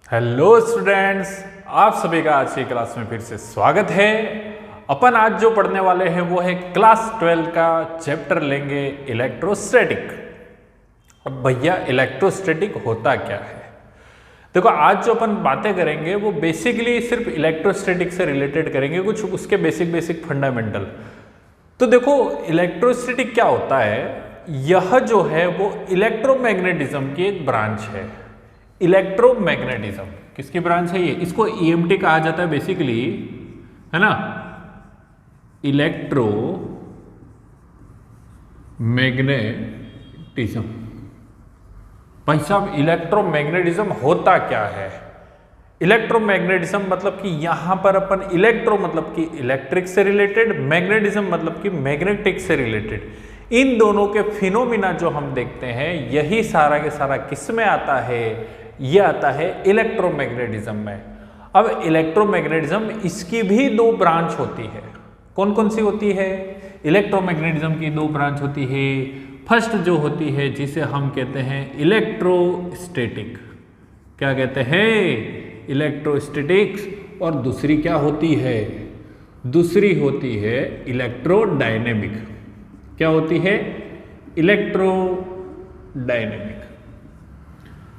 Hello students, आप सभी का आज की क्लास में फिर से स्वागत है। अपन आज जो पढ़ने वाले हैं वो है क्लास 12 का चैप्टर लेंगे इलेक्ट्रोस्टैटिक। अब भैया इलेक्ट्रोस्टैटिक होता क्या है? देखो, आज जो अपन बातें करेंगे वो बेसिकली सिर्फ इलेक्ट्रोस्टैटिक से रिलेटेड करेंगे, कुछ उसके बेसिक फंडामेंटल। तो देखो, इलेक्ट्रोस्टैटिक क्या होता है? यह जो है वो इलेक्ट्रोमैग्नेटिज्म की एक ब्रांच है। इलेक्ट्रोमैग्नेटिज्म किसकी ब्रांच है? ये इसको ईएमटी कहा जाता है बेसिकली, है ना। Electro magnetism. भाई साहब, इलेक्ट्रोमैग्नेटिज्म होता क्या है? इलेक्ट्रोमैग्नेटिज्म मतलब कि यहां पर अपन इलेक्ट्रो मतलब कि इलेक्ट्रिक से रिलेटेड, मैग्नेटिज्म मतलब कि मैग्नेटिक से रिलेटेड, इन दोनों के फिनोमिना जो हम देखते हैं यही सारा के सारा किस में आता है? ये आता है इलेक्ट्रोमैग्नेटिज्म में। अब इलेक्ट्रोमैग्नेटिज्म इसकी भी दो ब्रांच होती है। कौन कौन सी होती है? इलेक्ट्रोमैग्नेटिज्म की दो ब्रांच होती है। फर्स्ट जो होती है जिसे हम कहते हैं इलेक्ट्रोस्टैटिक। क्या कहते हैं? इलेक्ट्रोस्टैटिक्स। और दूसरी क्या होती है? दूसरी होती है इलेक्ट्रोडायनेमिक। क्या होती है? इलेक्ट्रोडायनेमिक।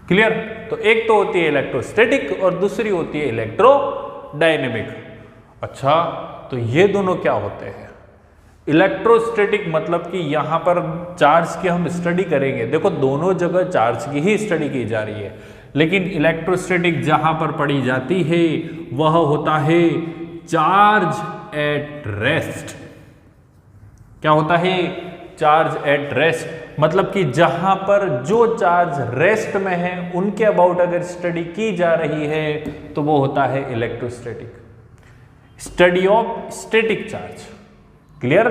क्लियर? तो एक तो होती है इलेक्ट्रोस्टैटिक और दूसरी होती है इलेक्ट्रोडायनेमिक। अच्छा, तो ये दोनों क्या होते हैं? इलेक्ट्रोस्टैटिक मतलब कि यहां पर चार्ज की हम स्टडी करेंगे। देखो, दोनों जगह चार्ज की ही स्टडी की जा रही है, लेकिन इलेक्ट्रोस्टैटिक जहां पर पढ़ी जाती है वह होता है चार्ज एट रेस्ट। क्या होता है? Charge at rest. मतलब कि जहां पर जो चार्ज रेस्ट में है उनके अबाउट अगर स्टडी की जा रही है तो वो होता है electrostatic. Study of static charge. Clear?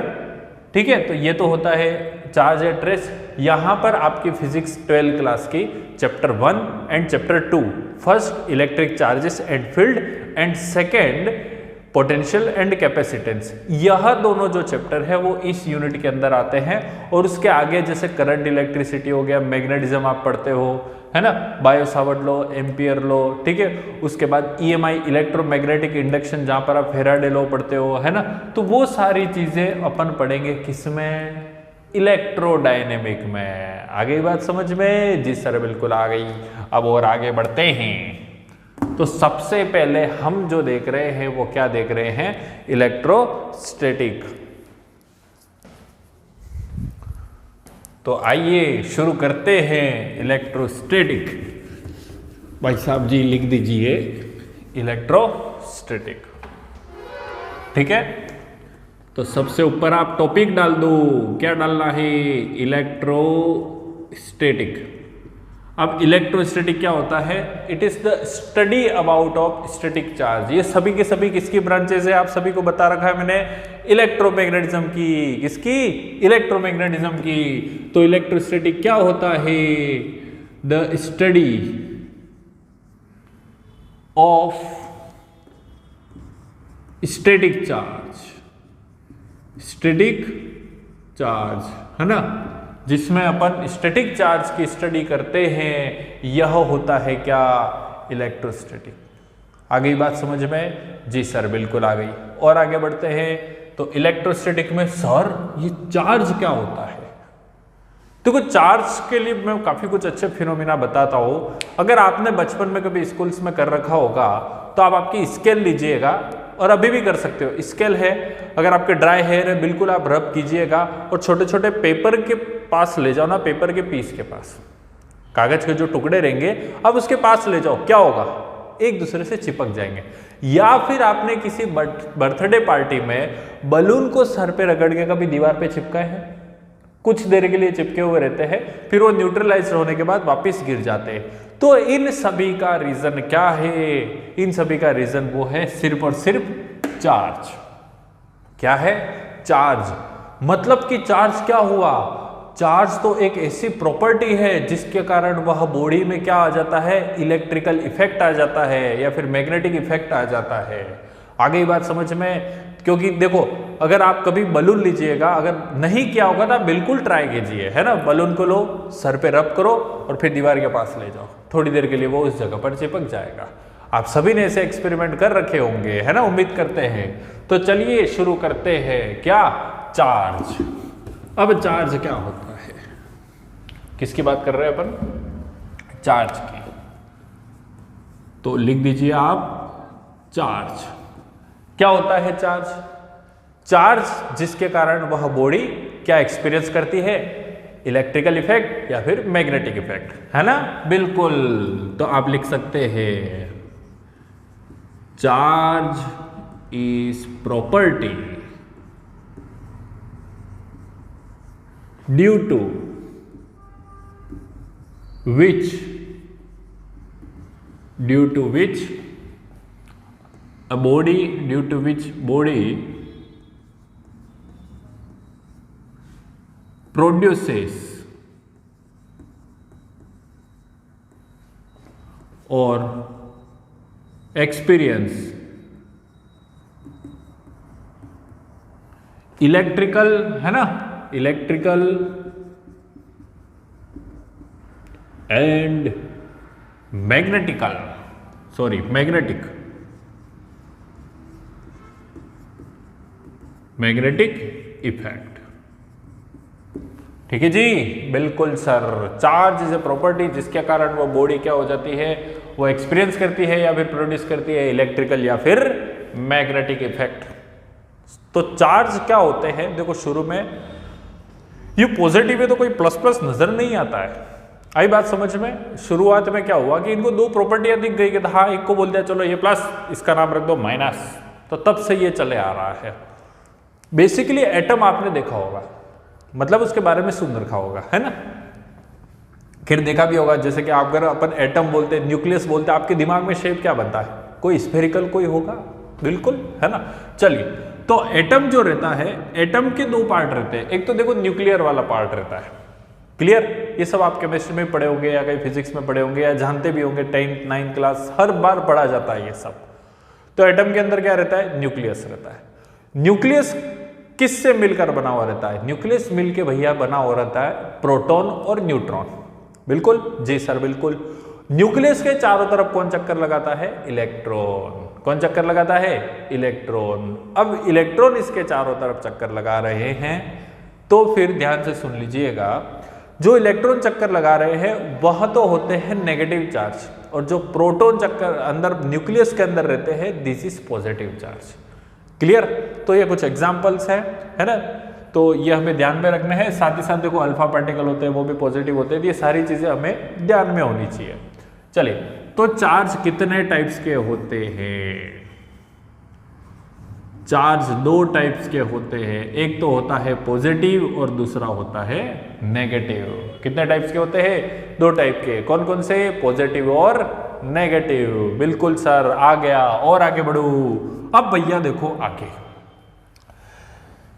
ठीक है, तो ये तो होता है चार्ज एट रेस्ट। यहां पर आपकी फिजिक्स 12 क्लास की chapter 1 and chapter 2, first electric charges and field and second potential and capacitance, यह दोनों जो चैप्टर है वो इस यूनिट के अंदर आते हैं। और उसके आगे जैसे करंट, इलेक्ट्रिसिटी हो गया, मैग्नेटिज्म आप पढ़ते हो, है ना, Biot Savart law, ampere law, ठीक है। उसके बाद ईएमआई, इलेक्ट्रोमैग्नेटिक इंडक्शन, जहां पर आप फेराडे लॉ पढ़ते हो, है ना। तो वो सारी चीजें अपन पढ़ेंगे किसमें? इलेक्ट्रोडायनेमिक में। आ गई बात समझ में? जी सर, बिल्कुल आ गई। अब और आगे बढ़ते हैं। तो सबसे पहले हम जो देख रहे हैं वो क्या देख रहे हैं? इलेक्ट्रोस्टैटिक। तो आइए शुरू करते हैं इलेक्ट्रोस्टैटिक। भाई साहब जी लिख दीजिए इलेक्ट्रोस्टैटिक। ठीक है, तो सबसे ऊपर आप टॉपिक डाल दो। क्या डालना है? इलेक्ट्रोस्टैटिक। अब इलेक्ट्रोस्टैटिक क्या होता है? It is the study about of static charge. ये सभी के सभी किसकी ब्रांचेस है? आप सभी को बता रखा है मैंने, इलेक्ट्रोमैग्नेटिज्म की। किसकी? इलेक्ट्रोमैग्नेटिज्म की। तो इलेक्ट्रोस्टैटिक क्या होता है? The study of static charge. Static charge, है ना, जिसमें अपन स्टैटिक चार्ज की स्टडी करते हैं, यह होता है क्या? इलेक्ट्रोस्टैटिक। आ गई बात समझ में? जी सर, बिल्कुल आ गई। और आगे बढ़ते हैं। तो इलेक्ट्रोस्टैटिक में सर ये चार्ज क्या होता है? देखो, चार्ज के लिए मैं काफी कुछ अच्छे फिनोमिना बताता हूं। अगर आपने बचपन में कभी स्कूल्स में कर रखा होगा तो आप आपकी स्केल लीजिएगा, और अभी भी कर सकते हो। स्केल है, अगर आपके ड्राई हेयर है बिल्कुल आप रब कीजिएगा और छोटे छोटे पेपर के पास ले जाओ ना, पेपर के पीस के पास, कागज के जो टुकड़े रहेंगे अब उसके पास ले जाओ, क्या होगा? एक दूसरे से चिपक जाएंगे। या फिर आपने किसी बर्थडे पार्टी में बलून को सर पे रगड़ के कभी दीवार पे चिपकाए हैं? कुछ देर के लिए चिपके हुए रहते हैं, फिर वो न्यूट्रलाइज होने के बाद वापस गिर जाते हैं। तो इन सभी का रीजन क्या है? इन सभी का रीजन वो है सिर्फ और सिर्फ चार्ज। क्या है? चार्ज। मतलब कि चार्ज क्या हुआ? चार्ज तो एक ऐसी प्रॉपर्टी है जिसके कारण वह बॉडी में क्या आ जाता है? इलेक्ट्रिकल इफेक्ट आ जाता है या फिर मैग्नेटिक इफेक्ट आ जाता है। आ गई बात समझ में? क्योंकि देखो, अगर आप कभी बलून लीजिएगा, अगर नहीं किया होगा तो आप बिल्कुल ट्राई कीजिए, है ना। बलून को लो, सर पे रब करो और फिर दीवार के पास ले जाओ। थोड़ी देर के लिए वो उस जगह पर चिपक जाएगा। आप सभी ने ऐसे एक्सपेरिमेंट कर रखे होंगे, है ना, उम्मीद करते हैं। तो चलिए शुरू करते हैं। क्या? चार्ज। अब चार्ज क्या होता है? किसकी बात कर रहे हैं अपन? चार्ज की। तो लिख दीजिए आप चार्ज। क्या होता है चार्ज? चार्ज जिसके कारण वह बॉडी क्या एक्सपीरियंस करती है? इलेक्ट्रिकल इफेक्ट या फिर मैग्नेटिक इफेक्ट, है ना? बिल्कुल। तो आप लिख सकते हैं charge is property due to which a body produces or experience electrical, है ना, इलेक्ट्रिकल एंड मैग्नेटिक इफेक्ट। ठीक है जी, बिल्कुल sir. Charge is a property जिसके कारण वो बॉडी क्या हो जाती है, वो एक्सपीरियंस करती है या फिर प्रोड्यूस करती है इलेक्ट्रिकल या फिर मैग्नेटिक इफेक्ट। तो चार्ज क्या होते हैं? देखो शुरू में ये पॉजिटिव है तो कोई प्लस प्लस नजर नहीं आता है। आई बात समझ में? शुरुआत में क्या हुआ कि इनको दो प्रॉपर्टियां दिख गई कि हाँ, एक को बोल दिया चलो ये प्लस, इसका नाम रख दो माइनस। तो तब से ये चले आ रहा है। बेसिकली एटम आपने देखा होगा, मतलब उसके बारे में सुन रखा होगा, है ना? फिर देखा भी होगा, जैसे कि आप अगर अपन एटम बोलते, न्यूक्लियस बोलते, आपके दिमाग में शेप क्या बनता है? कोई स्फेरिकल कोई होगा, बिल्कुल, है ना? चलिए, तो एटम जो रहता है, एटम के दो पार्ट रहते हैं। एक तो देखो न्यूक्लियर वाला पार्ट रहता है। क्लियर? ये सब आप केमिस्ट्री में पढ़े होंगे या कहीं फिजिक्स में पढ़े होंगे या जानते भी होंगे, 10th 9th क्लास हर बार पढ़ा जाता है ये सब। तो एटम के अंदर क्या रहता है? न्यूक्लियस रहता है। न्यूक्लियस किससे मिलकर बना हुआ रहता है? न्यूक्लियस मिलके भैया बना हुआ रहता है प्रोटॉन और न्यूट्रॉन। बिल्कुल जी सर, बिल्कुल। न्यूक्लियस के चारों तरफ कौन चक्कर लगाता है? इलेक्ट्रॉन। कौन चक्कर लगाता है? इलेक्ट्रॉन। अब इलेक्ट्रॉन इसके चारों तरफ चक्कर लगा रहे हैं, तो फिर ध्यान से सुन लीजिएगा, जो इलेक्ट्रॉन चक्कर लगा रहे हैं वह तो होते हैं नेगेटिव चार्ज, और जो प्रोटॉन चक्कर अंदर न्यूक्लियस के अंदर रहते हैं, this is positive charge. Clear? तो ये कुछ एग्जांपल्स है ना? तो ये हमें ध्यान में रखना है। साथ ही साथ देखो अल्फा पार्टिकल होते हैं, वो भी पॉजिटिव होते हैं। ये सारी चीजें हमें ध्यान में होनी चाहिए। चलिए, तो चार्ज कितने टाइप्स के होते हैं? चार्ज दो टाइप्स के होते हैं। एक तो होता है पॉजिटिव और दूसरा होता है नेगेटिव। कितने टाइप्स के होते हैं? दो टाइप के। कौन कौन से? पॉजिटिव और नेगेटिव। बिल्कुल सर, आ गया। और आगे बढ़ू। अब भैया देखो आगे,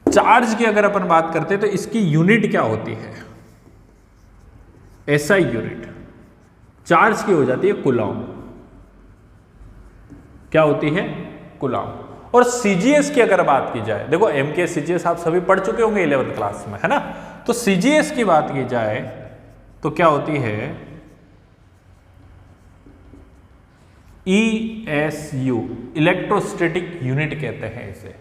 चार्ज की अगर अपन बात करते हैं तो इसकी यूनिट क्या होती है? एसआई यूनिट चार्ज की हो जाती है कूलॉम। क्या होती है? कूलॉम। और सीजीएस की अगर बात की जाए, देखो एमके सीजीएस आप सभी पढ़ चुके होंगे 11th क्लास में, है ना? तो सीजीएस की बात की जाए तो क्या होती है? ESU, इलेक्ट्रोस्टैटिक यूनिट कहते हैं इसे।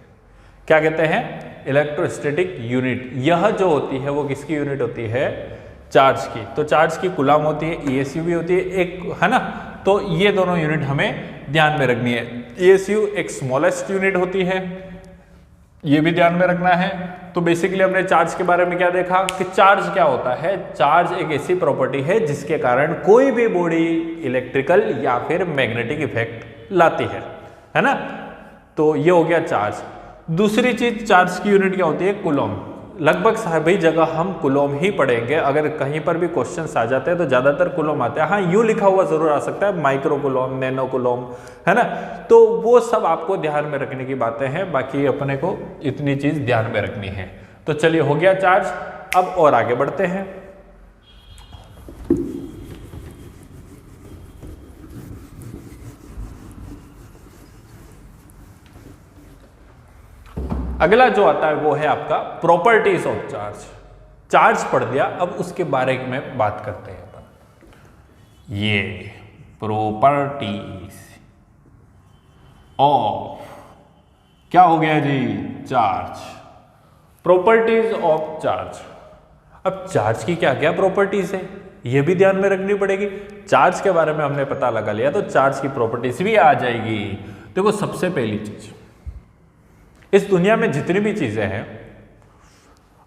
क्या कहते हैं? Electrostatic unit. यह जो होती है वो किसकी यूनिट होती है? चार्ज की। तो चार्ज की कूलॉम होती है, ESU भी होती है एक, है ना? तो ये दोनों यूनिट हमें ध्यान में रखनी है। ESU एक स्मॉलेस्ट यूनिट होती है, ये भी ध्यान में रखना है। तो बेसिकली हमने चार्ज के बारे में क्या देखा कि चार्ज क्या होता है? चार्ज एक ऐसी प्रॉपर्टी है जिसके कारण कोई भी बॉडी इलेक्ट्रिकल या फिर मैग्नेटिक इफेक्ट लाती है ना? तो ये हो गया चार्ज। दूसरी चीज चार्ज की यूनिट क्या होती है? कूलॉम। लगभग सभी जगह हम कूलॉम ही पढ़ेंगे। अगर कहीं पर भी क्वेश्चंस आ जाते हैं तो ज्यादातर कूलॉम आते हैं। हाँ, यूं लिखा हुआ जरूर आ सकता है, माइक्रो कूलॉम, नैनो कूलॉम, है ना? तो वो सब आपको ध्यान में रखने की बातें हैं। बाकी अपने को इतनी चीज ध्यान में रखनी है। तो चलिए, हो गया चार्ज। अब और आगे बढ़ते हैं। अगला जो आता है वो है आपका प्रॉपर्टीज ऑफ चार्ज। चार्ज पढ़ दिया, अब उसके बारे में बात करते हैं अपन। ये प्रॉपर्टीज ऑफ क्या हो गया जी, चार्ज, प्रॉपर्टीज ऑफ चार्ज। अब चार्ज की क्या क्या प्रॉपर्टीज है ये भी ध्यान में रखनी पड़ेगी। चार्ज के बारे में हमने पता लगा लिया तो चार्ज की प्रॉपर्टीज भी आ जाएगी। देखो सबसे पहली चीज, इस दुनिया में जितनी भी चीजें हैं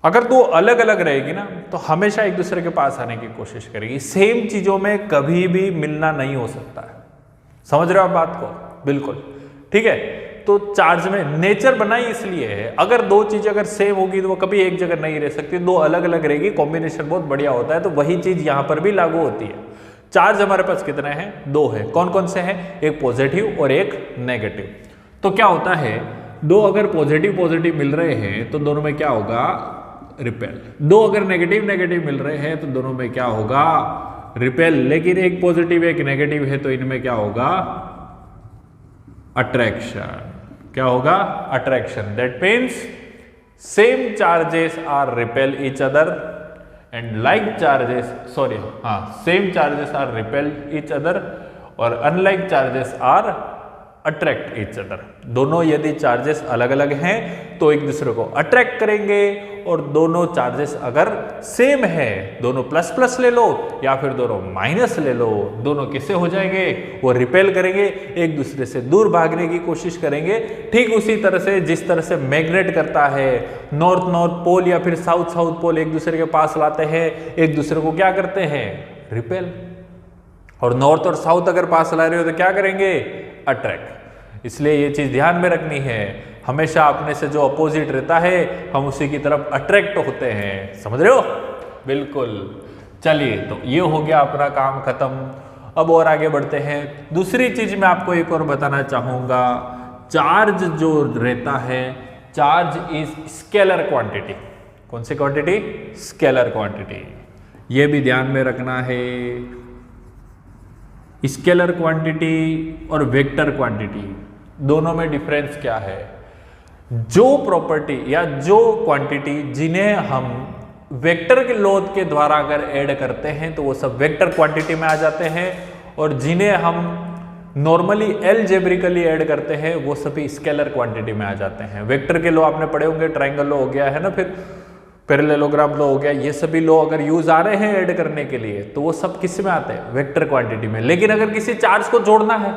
अगर दो अलग अलग रहेगी ना तो हमेशा एक दूसरे के पास आने की कोशिश करेगी। सेम चीजों में कभी भी मिलना नहीं हो सकता है। समझ रहे हो आप बात को? बिल्कुल ठीक है। तो चार्ज में नेचर बनाई इसलिए है, अगर दो चीजें अगर सेम होगी तो वो कभी एक जगह नहीं रह सकती, दो अलग अलग रहेगी, कॉम्बिनेशन बहुत बढ़िया होता है। तो वही चीज यहां पर भी लागू होती है। चार्ज हमारे पास कितने हैं? दो है। कौन कौन से हैं? एक पॉजिटिव और एक नेगेटिव। तो क्या होता है, दो अगर पॉजिटिव पॉजिटिव मिल रहे हैं तो दोनों में क्या होगा? रिपेल। दो अगर नेगेटिव नेगेटिव मिल रहे हैं तो दोनों में क्या होगा? रिपेल। लेकिन एक पॉजिटिव एक नेगेटिव है तो इनमें क्या होगा? अट्रैक्शन। क्या होगा? Attraction. That means same charges are repel each other and like charges same charges are repel each other और unlike charges are attract each other. दोनों यदि चार्जेस अलग अलग हैं तो एक दूसरे को अट्रैक्ट करेंगे और दोनों चार्जेस अगर सेम है, दोनों प्लस प्लस ले लो या फिर दोनों माइनस ले लो, दोनों किससे हो जाएंगे? वो रिपेल करेंगे, एक दूसरे से दूर भागने की कोशिश करेंगे। ठीक उसी तरह से जिस तरह से मैग्नेट करता है, नॉर्थ नॉर्थ पोल या फिर साउथ साउथ पोल एक दूसरे के पास लाते हैं, एक दूसरे को क्या करते हैं? रिपेल। और नॉर्थ और साउथ अगर पास ला रहे हो तो क्या करेंगे? अट्रैक्ट। इसलिए ये चीज ध्यान में रखनी है, हमेशा अपने से जो अपोजिट रहता है हम उसी की तरफ अट्रैक्ट होते हैं। समझ रहे हो? बिल्कुल। चलिए तो ये हो गया अपना काम खत्म। अब और आगे बढ़ते हैं। दूसरी चीज मैं आपको एक और बताना चाहूंगा, चार्ज जो रहता है, चार्ज इज स्केलर क्वांटिटी। कौन सी क्वांटिटी? Scalar quantity. ये भी ध्यान में रखना है। स्केलर क्वांटिटी और वेक्टर क्वांटिटी दोनों में डिफरेंस क्या है? जो प्रॉपर्टी या जो क्वांटिटी जिन्हें हम वेक्टर के लॉ के द्वारा अगर ऐड करते हैं तो वो सब वेक्टर क्वांटिटी में आ जाते हैं, और जिन्हें हम नॉर्मली अलजेब्रिकली ऐड करते हैं वो सभी स्केलर क्वांटिटी में आ जाते हैं। वेक्टर के लॉ आपने पढ़े होंगे, ट्रायंगल लॉ हो गया है ना, फिर पैरेललोग्राम लॉ हो गया, ये सभी लॉ अगर यूज आ रहे हैं ऐड करने के लिए तो वो सब किस में आते हैं? वेक्टर क्वांटिटी में। लेकिन अगर किसी चार्ज को जोड़ना है,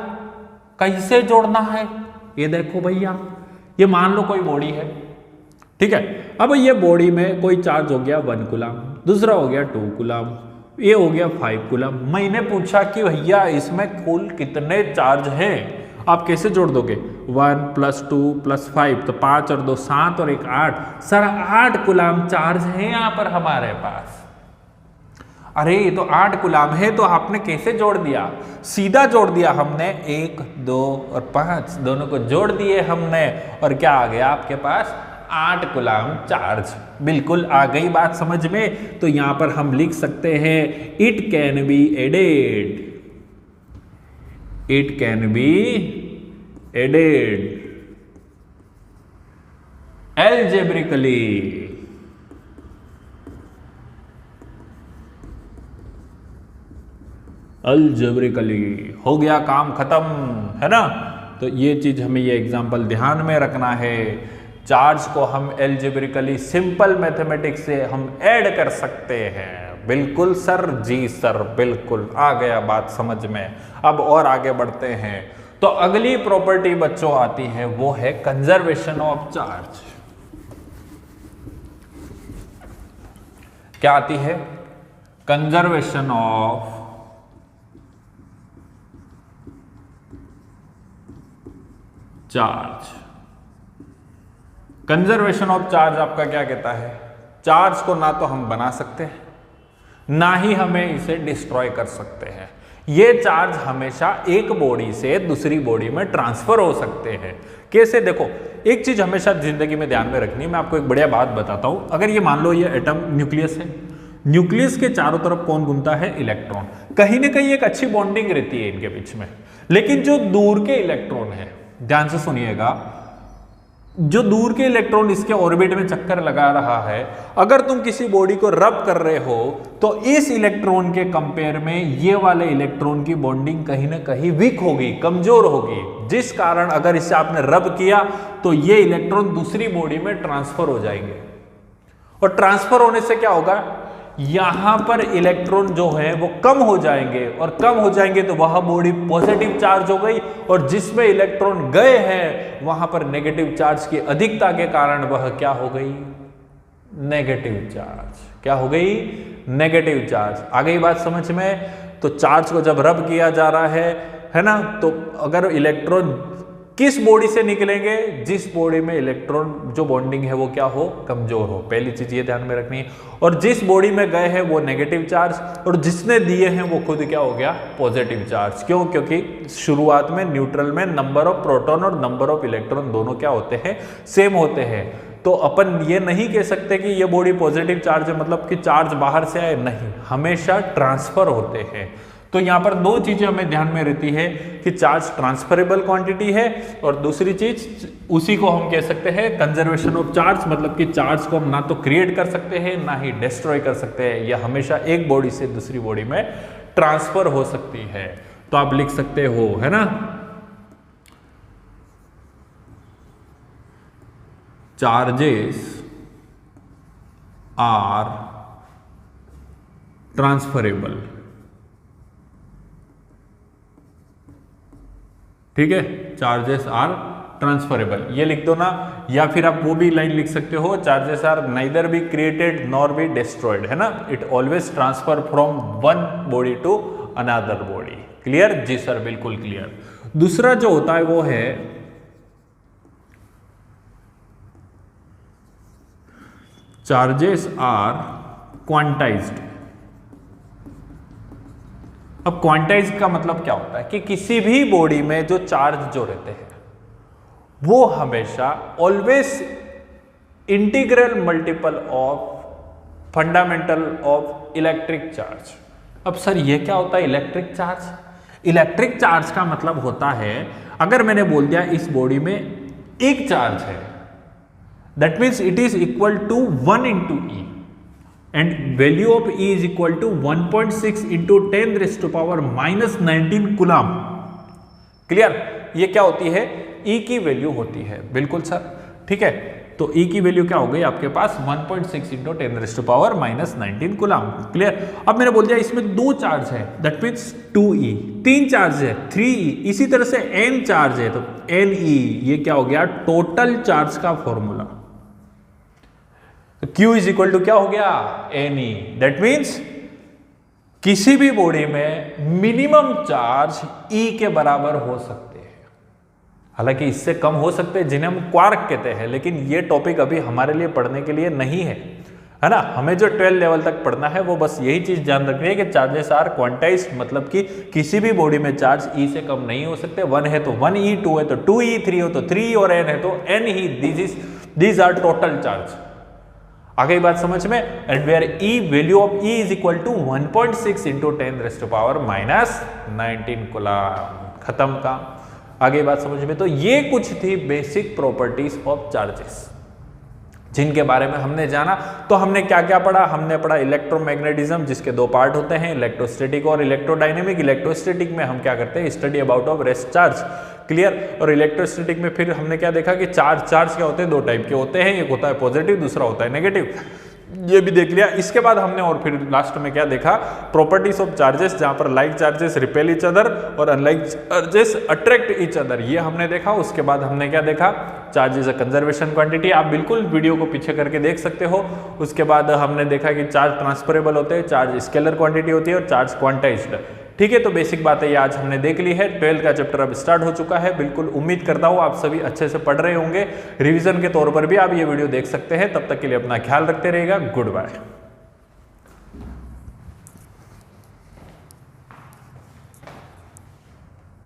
कैसे जोड़ना है? ये देखो भैया, ये मान लो कोई बॉडी है, ठीक है। अब ये बॉडी में कोई चार्ज हो गया 1 कूलम, दूसरा हो गया 2 कूलम, ये हो गया 5 कूलम। मैंने पूछा कि भैया इसमें कुल कितने चार्ज हैं? आप कैसे जोड़ दोगे? 1 + 2 + 5 तो 5 और 2 7 और 1 8। सर 8 कूलम चार्ज है यहाँ पर हमारे पास। अरे ये तो 8 कूलम है, तो आपने कैसे जोड़ दिया? सीधा जोड़ दिया हमने, 1 2 और 5 दोनों को जोड़ दिए हमने, और क्या आ गया आपके पास? 8 कूलम चार्ज। बिल्कुल आ गई बात समझ में। तो यहां पर हम लिख सकते हैं it can be added, it can be added algebraically, algebraically. हो गया काम खत्म, है ना। तो ये चीज हमें ये एग्जांपल ध्यान में रखना है। चार्ज को हम अलजेब्रिकली सिंपल मैथमेटिक्स से हम ऐड कर सकते हैं। बिल्कुल सर, जी सर, बिल्कुल आ गया बात समझ में। अब और आगे बढ़ते हैं। तो अगली प्रॉपर्टी बच्चों आती है, वो है कंजर्वेशन ऑफ चार्ज। क्या आती है? Conservation of charge. Conservation of charge आपका क्या कहता है? चार्ज को ना तो हम बना सकते हैं, ना ही हमें इसे डिस्ट्रॉय कर सकते हैं। ये चार्ज हमेशा एक बॉडी से दूसरी बॉडी में ट्रांसफर हो सकते हैं। कैसे? देखो, एक चीज हमेशा जिंदगी में ध्यान में रखनी है। मैं आपको एक बढ़िया बात बताता हूं। अगर ये मान लो ये एटम न्यूक्लियस है, न्यूक्लियस के चारों तरफ कौन घूमता है? इलेक्ट्रॉन। कहीं ना कहीं एक अच्छी बॉन्डिंग रहती है इनके बीच में। लेकिन जो दूर के इलेक्ट्रॉन है, ध्यान से सुनिएगा, जो दूर के इलेक्ट्रॉन इसके ऑर्बिट में चक्कर लगा रहा है, अगर तुम किसी बॉडी को रब कर रहे हो तो इस इलेक्ट्रॉन के कंपेयर में ये वाले इलेक्ट्रॉन की बॉन्डिंग कहीं ना कहीं वीक होगी, कमजोर होगी, जिस कारण अगर इसे आपने रब किया तो ये इलेक्ट्रॉन दूसरी बॉडी में ट्रांसफर हो जाएंगे। और ट्रांसफर होने से क्या होगा, यहां पर इलेक्ट्रॉन जो है वो कम हो जाएंगे, और कम हो जाएंगे तो वह बॉडी पॉजिटिव चार्ज हो गई, और जिसमें इलेक्ट्रॉन गए हैं वहां पर नेगेटिव चार्ज की अधिकता के कारण वह क्या हो गई, नेगेटिव चार्ज। क्या हो गई, नेगेटिव चार्ज। आ गई बात समझ में। तो चार्ज को जब रब किया जा रहा है ना, तो अगर इलेक्ट्रॉन किस बॉडी से निकलेंगे, जिस बॉडी में इलेक्ट्रॉन जो बॉन्डिंग है वो क्या हो, कमजोर हो। पहली चीज ये ध्यान में रखनी है। और जिस बॉडी में गए हैं वो नेगेटिव चार्ज, और जिसने दिए हैं वो खुद क्या हो गया, पॉजिटिव चार्ज। क्यों, क्योंकि शुरुआत में न्यूट्रल में नंबर ऑफ प्रोटॉन और नंबर ऑफ इलेक्ट्रॉन दोनों क्या होते हैं, सेम होते हैं। तो अपन ये नहीं कह सकते कि ये बॉडी पॉजिटिव चार्ज है मतलब कि चार्ज बाहर से आए, नहीं, हमेशा ट्रांसफर होते हैं। तो यहां पर दो चीजें हमें ध्यान में रहती है कि चार्ज ट्रांसफरेबल क्वांटिटी है, और दूसरी चीज उसी को हम कह सकते हैं कंजर्वेशन ऑफ चार्ज, मतलब कि चार्ज को हम ना तो क्रिएट कर सकते हैं ना ही डिस्ट्रॉय कर सकते हैं। यह हमेशा एक बॉडी से दूसरी बॉडी में ट्रांसफर हो सकती है। तो आप लिख सकते हो, है ना, चार्जेस आर ट्रांसफरेबल। ठीक है, चार्जेस आर ट्रांसफरेबल, ये लिख दो ना। या फिर आप वो भी लाइन लिख सकते हो, charges are neither be created nor be destroyed, है ना, it always transfer from one body to another body. Clear? जी सर, बिल्कुल क्लियर। दूसरा जो होता है वो है चार्जेस आर क्वांटाइज्ड। अब क्वांटाइज का मतलब क्या होता है कि किसी भी बॉडी में जो चार्ज जो रहते हैं वो हमेशा always integral multiple of fundamental of electric charge. अब सर ये क्या होता है इलेक्ट्रिक चार्ज? इलेक्ट्रिक चार्ज का मतलब होता है, अगर मैंने बोल दिया इस बॉडी में एक चार्ज है, that means it is equal to 1 into E, and value of E is equal to 1.6 into 10 raised to power minus 19 coulomb. Clear? ये क्या होती है, E की वैल्यू होती है। बिल्कुल सर, ठीक है। तो E की वैल्यू क्या हो गई आपके पास, 1.6 into 10 raised to power minus 19 coulomb. Clear? अब मैंने बोल दिया इसमें दो चार्ज है, दैट मीन्स 2E, तीन चार्ज है 3E, इसी तरह से N चार्ज है तो NE। ये क्या हो गया, टोटल चार्ज का formula. Q is equal to क्या हो गया, NE। दैट मीन्स किसी भी बॉडी में मिनिमम चार्ज E के बराबर हो सकते हैं, हालांकि इससे कम हो सकते हैं जिन्हें हम क्वार्क कहते हैं, लेकिन ये टॉपिक अभी हमारे लिए पढ़ने के लिए नहीं है, है ना। हमें जो 12 लेवल तक पढ़ना है वो बस यही चीज ध्यान रखनी है कि चार्जेस आर क्वांटाइज्ड, मतलब कि किसी भी बॉडी में चार्ज E से कम नहीं हो सकते। 1 है तो 1E, 2 है तो 2E, 3 हो तो 3E और N है तो N ही। These are total charge. आ गई बात समझ में? And where E, value of E is equal to 1.6 into 10 raised to power minus 19 coulomb. खत्म काम। आ गई बात समझ में? तो ये कुछ थी बेसिक प्रॉपर्टीज ऑफ चार्जेस जिनके बारे में हमने जाना। तो हमने क्या क्या पढ़ा, हमने पढ़ा इलेक्ट्रोमैग्नेटिज्म जिसके दो पार्ट होते हैं, इलेक्ट्रोस्टैटिक और इलेक्ट्रोडायनेमिक। इलेक्ट्रोस्टैटिक में हम क्या करते हैं, study about of rest charge. Clear? और इलेक्ट्रोस्टैटिक में फिर हमने क्या देखा कि चार्ज क्या होते हैं, दो टाइप के होते हैं, एक होता है पॉजिटिव, दूसरा होता है नेगेटिव। ये भी देख लिया। इसके बाद हमने और फिर लास्ट में क्या देखा, प्रॉपर्टीज ऑफ चार्जेस, जहां पर like charges repel each other और unlike charges attract each other, ये हमने देखा। उसके बाद हमने क्या देखा, चार्जेस अ कंजर्वेशन क्वांटिटी। आप बिल्कुल वीडियो को पीछे करके देख सकते हो। उसके बाद हमने देखा कि चार्ज ट्रांसफरेबल होते हैं, चार्ज स्केलर क्वांटिटी होती है और चार्ज क्वांटाइज्ड। ठीक है, तो बेसिक बातें ये आज हमने देख ली है। 12 का चैप्टर अब स्टार्ट हो चुका है। बिल्कुल उम्मीद करता हूँ आप सभी अच्छे से पढ़ रहे होंगे। रिवीजन के तौर पर भी आप ये वीडियो देख सकते हैं। तब तक के लिए अपना ख्याल रखते रहिएगा। Good bye.